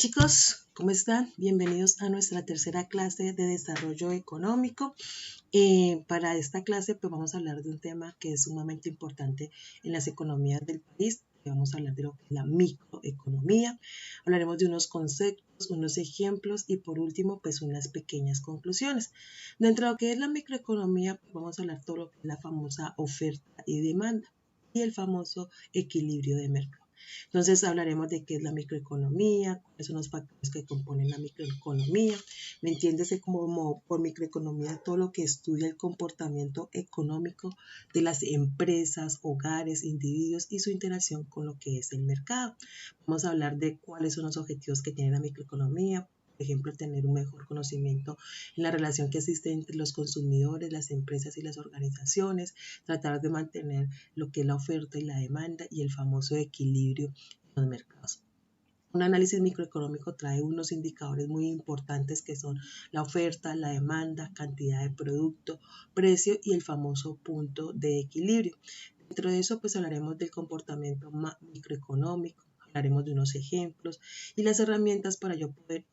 Chicos, ¿cómo están? Bienvenidos a nuestra tercera clase de desarrollo económico. Para esta clase pues vamos a hablar de un tema que es sumamente importante en las economías del país. Vamos a hablar de lo que es la microeconomía. Hablaremos de unos conceptos, unos ejemplos y por último pues unas pequeñas conclusiones. Dentro de lo que es la microeconomía pues vamos a hablar todo lo que es la famosa oferta y demanda y el famoso equilibrio de mercado. Entonces hablaremos de qué es la microeconomía, cuáles son los factores que componen la microeconomía. ¿Me entiendes? Como por microeconomía todo lo que estudia el comportamiento económico de las empresas, hogares, individuos y su interacción con lo que es el mercado. Vamos a hablar de cuáles son los objetivos que tiene la microeconomía. Por ejemplo, tener un mejor conocimiento en la relación que existe entre los consumidores, las empresas y las organizaciones, tratar de mantener lo que es la oferta y la demanda y el famoso equilibrio en los mercados. Un análisis microeconómico trae unos indicadores muy importantes que son la oferta, la demanda, cantidad de producto, precio y el famoso punto de equilibrio. Dentro de eso pues hablaremos del comportamiento microeconómico, hablaremos de unos ejemplos y las herramientas para yo poder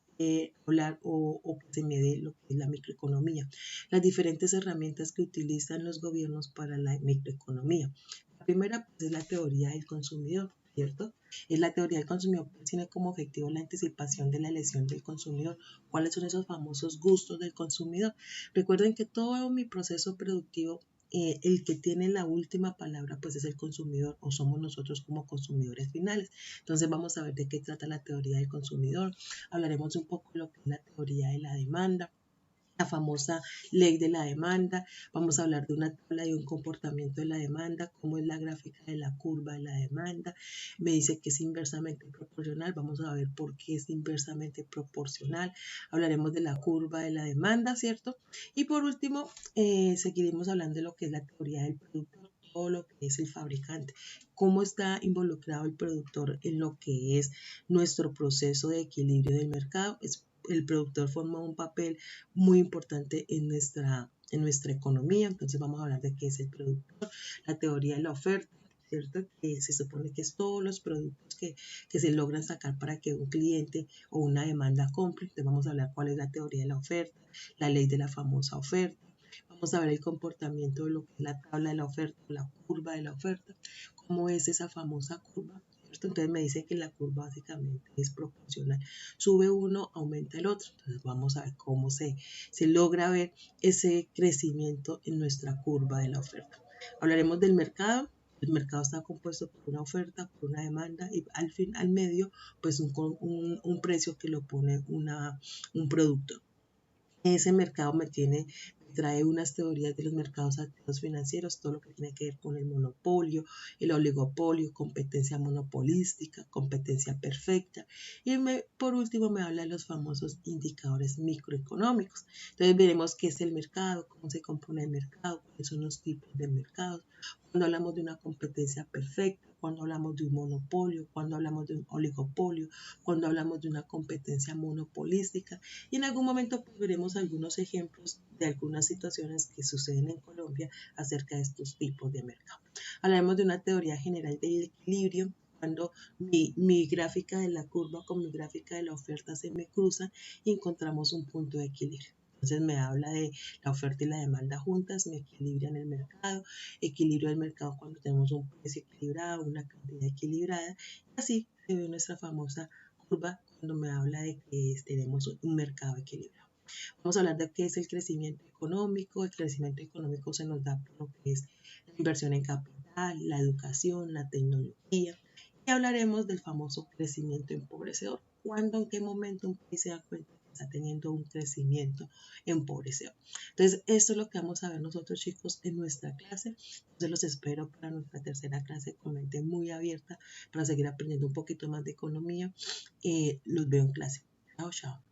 hablar o que se me dé lo que es la microeconomía, las diferentes herramientas que utilizan los gobiernos para la microeconomía. La primera pues, es la teoría del consumidor, ¿cierto? Es la teoría del consumidor que tiene como objetivo la anticipación de la elección del consumidor. ¿Cuáles son esos famosos gustos del consumidor? Recuerden que todo mi proceso productivo el que tiene la última palabra pues es el consumidor o somos nosotros como consumidores finales. Entonces vamos a ver de qué trata la teoría del consumidor. Hablaremos un poco de lo que es la teoría de la demanda, la famosa ley de la demanda. Vamos a hablar de una tabla de un comportamiento de la demanda, cómo es la gráfica de la curva de la demanda. Me dice que es inversamente proporcional. Vamos a ver por qué es inversamente proporcional. Hablaremos de la curva de la demanda, ¿cierto? Y por último, seguiremos hablando de lo que es la teoría del productor, todo lo que es el fabricante, cómo está involucrado el productor en lo que es nuestro proceso de equilibrio del mercado. El productor forma un papel muy importante en nuestra economía. Entonces vamos a hablar de qué es el productor, la teoría de la oferta, ¿cierto? Que se supone que es todos los productos que se logran sacar para que un cliente o una demanda compre. Entonces vamos a hablar cuál es la teoría de la oferta, la ley de la famosa oferta. Vamos a ver el comportamiento de lo que es la tabla de la oferta, la curva de la oferta, cómo es esa famosa curva. Entonces me dice que la curva básicamente es proporcional. Sube uno, aumenta el otro. Entonces vamos a ver cómo se logra ver ese crecimiento en nuestra curva de la oferta. Hablaremos del mercado. El mercado está compuesto por una oferta, por una demanda y al medio pues un precio que lo pone un producto. Ese mercado me trae unas teorías de los mercados activos financieros, todo lo que tiene que ver con el monopolio, el oligopolio, competencia monopolística, competencia perfecta. Y por último me habla de los famosos indicadores microeconómicos. Entonces veremos qué es el mercado, cómo se compone el mercado, cuáles son los tipos de mercados. Cuando hablamos de una competencia perfecta, cuando hablamos de un monopolio, cuando hablamos de un oligopolio, cuando hablamos de una competencia monopolística. Y en algún momento pues, veremos algunos ejemplos de algunas situaciones que suceden en Colombia acerca de estos tipos de mercado. Hablaremos de una teoría general del equilibrio, cuando mi gráfica de la curva con mi gráfica de la oferta se me cruzan y encontramos un punto de equilibrio. Entonces me habla de la oferta y la demanda juntas, me equilibran el mercado, equilibrio del mercado cuando tenemos un precio equilibrado, una cantidad equilibrada, y así se ve nuestra famosa curva cuando me habla de que tenemos un mercado equilibrado. Vamos a hablar de qué es el crecimiento económico. El crecimiento económico se nos da por lo que es la inversión en capital, la educación, la tecnología. Y hablaremos del famoso crecimiento empobrecedor. ¿Cuándo, en qué momento un país se da cuenta que está teniendo un crecimiento empobrecedor? Entonces, esto es lo que vamos a ver nosotros, chicos, en nuestra clase. Entonces, los espero para nuestra tercera clase con mente muy abierta para seguir aprendiendo un poquito más de economía. Los veo en clase. Chao, chao.